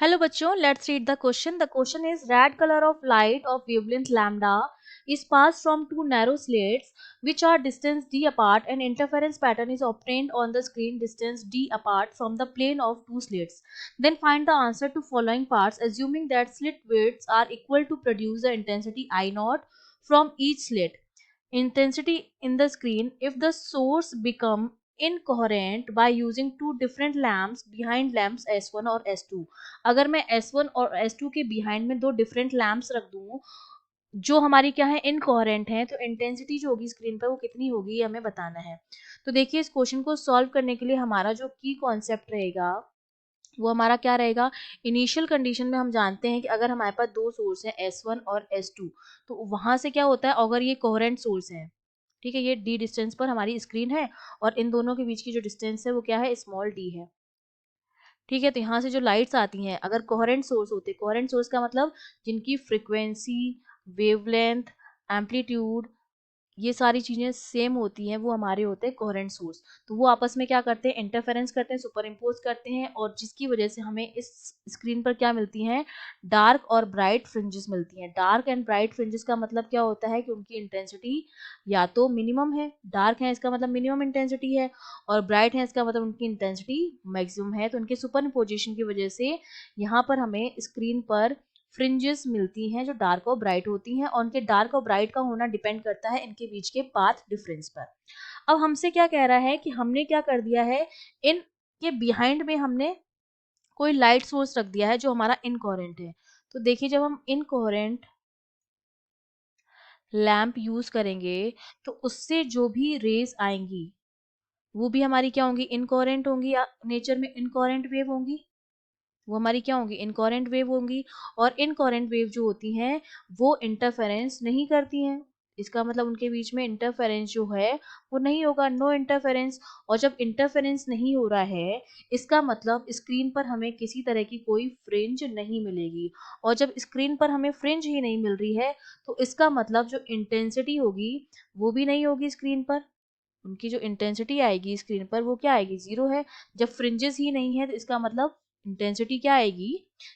Hello बच्चों, let's read the question. The question is red colour of light of wavelength lambda is passed from two narrow slits which are distance d apart and interference pattern is obtained on the screen distance d apart from the plane of two slits. Then find the answer to following parts assuming that slit widths are equal to produce the intensity I naught from each slit. Intensity in the screen if the source become incoherent by using two different lamps behind lamps S1 और S2. अगर मैं S1 और S2 के behind में दो different lamps रख दूं जो हमारी क्या है इनकोहेरेंट है, तो इंटेंसिटी जो होगी स्क्रीन पर वो कितनी होगी ये हमें बताना है. तो देखिए इस क्वेश्चन को सॉल्व करने के लिए हमारा जो की कॉन्सेप्ट रहेगा वो हमारा क्या रहेगा. इनिशियल कंडीशन में हम जानते हैं कि अगर हमारे पास दो सोर्स हैं S1 और S2, तो वहां से क्या होता है अगर ये कोहेरेंट सोर्स है, ठीक है, ये d डिस्टेंस पर हमारी स्क्रीन है और इन दोनों के बीच की जो डिस्टेंस है वो क्या है स्मॉल d है. ठीक है, तो यहाँ से जो लाइट्स आती हैं अगर कोहेरेंट सोर्स होते, कोहेरेंट सोर्स का मतलब जिनकी फ्रीक्वेंसी, वेवलेंथ, एम्पलीट्यूड ये सारी चीजें सेम होती हैं वो हमारे होते हैं कोहेरेंट सोर्स. तो वो आपस में क्या करते हैं इंटरफेरेंस करते हैं, सुपर इम्पोज करते हैं और जिसकी वजह से हमें इस स्क्रीन पर क्या मिलती हैं डार्क और ब्राइट फ्रिंजेस मिलती हैं. डार्क एंड ब्राइट फ्रिंजेस का मतलब क्या होता है कि उनकी इंटेंसिटी या तो मिनिमम है, डार्क है इसका मतलब मिनिमम इंटेंसिटी है और ब्राइट है इसका मतलब उनकी इंटेंसिटी मैक्सिमम है. तो उनके सुपर इम्पोजिशन की वजह से यहाँ पर हमें स्क्रीन पर फ्रिंजेस मिलती हैं जो डार्क और ब्राइट होती हैं और उनके डार्क और ब्राइट का होना डिपेंड करता है इनके बीच के पाथ डिफरेंस पर. अब हमसे क्या कह रहा है कि हमने क्या कर दिया है इनके बिहाइंड में हमने कोई लाइट सोर्स रख दिया है जो हमारा इनकोहेरेंट है. तो देखिए जब हम इनकोहेरेंट लैंप यूज करेंगे तो उससे जो भी रेज आएंगी वो भी हमारी क्या होंगी इनकोहेरेंट होंगी या नेचर में इनकोहेरेंट वेव होंगी. वो हमारी क्या होंगी इनकोहेरेंट वेव होंगी और इनकोहेरेंट वेव जो होती हैं वो इंटरफेरेंस नहीं करती हैं. इसका मतलब उनके बीच में इंटरफेरेंस जो है वो नहीं होगा, नो इंटरफेरेंस. और जब इंटरफेरेंस नहीं हो रहा है इसका मतलब स्क्रीन पर हमें किसी तरह की कोई फ्रिंज नहीं मिलेगी. और जब स्क्रीन पर हमें फ्रिंज ही नहीं मिल रही है तो इसका मतलब जो इंटेंसिटी होगी वो भी नहीं होगी स्क्रीन पर. उनकी जो इंटेंसिटी आएगी स्क्रीन पर वो क्या आएगी जीरो है. जब फ्रिंजेस ही नहीं है तो इसका मतलब इंटेंसिटी क्या आएगी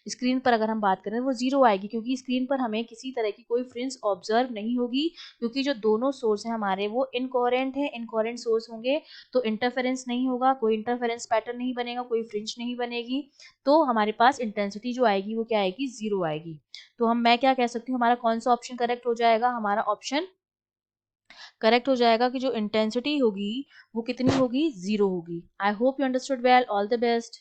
स्क्रीन पर अगर हम बात करें वो जीरो आएगी क्योंकि स्क्रीन पर हमें किसी तरह की कोई फ्रिंज ऑब्जर्व नहीं होगी क्योंकि जो दोनों सोर्स हैं हमारे वो इनकोहेरेंट है. इनकोहेरेंट सोर्स होंगे तो इंटरफेरेंस नहीं होगा, कोई इंटरफेरेंस पैटर्न नहीं बनेगा, कोई फ्रिंज नहीं बनेगी. तो हमारे पास इंटेंसिटी जो आएगी वो क्या आएगी जीरो आएगी. तो मैं क्या कह सकती हूँ हमारा कौन सा ऑप्शन करेक्ट हो जाएगा, हमारा ऑप्शन करेक्ट हो जाएगा कि जो इंटेंसिटी होगी वो कितनी होगी जीरो होगी. I hope you understood well. All the best.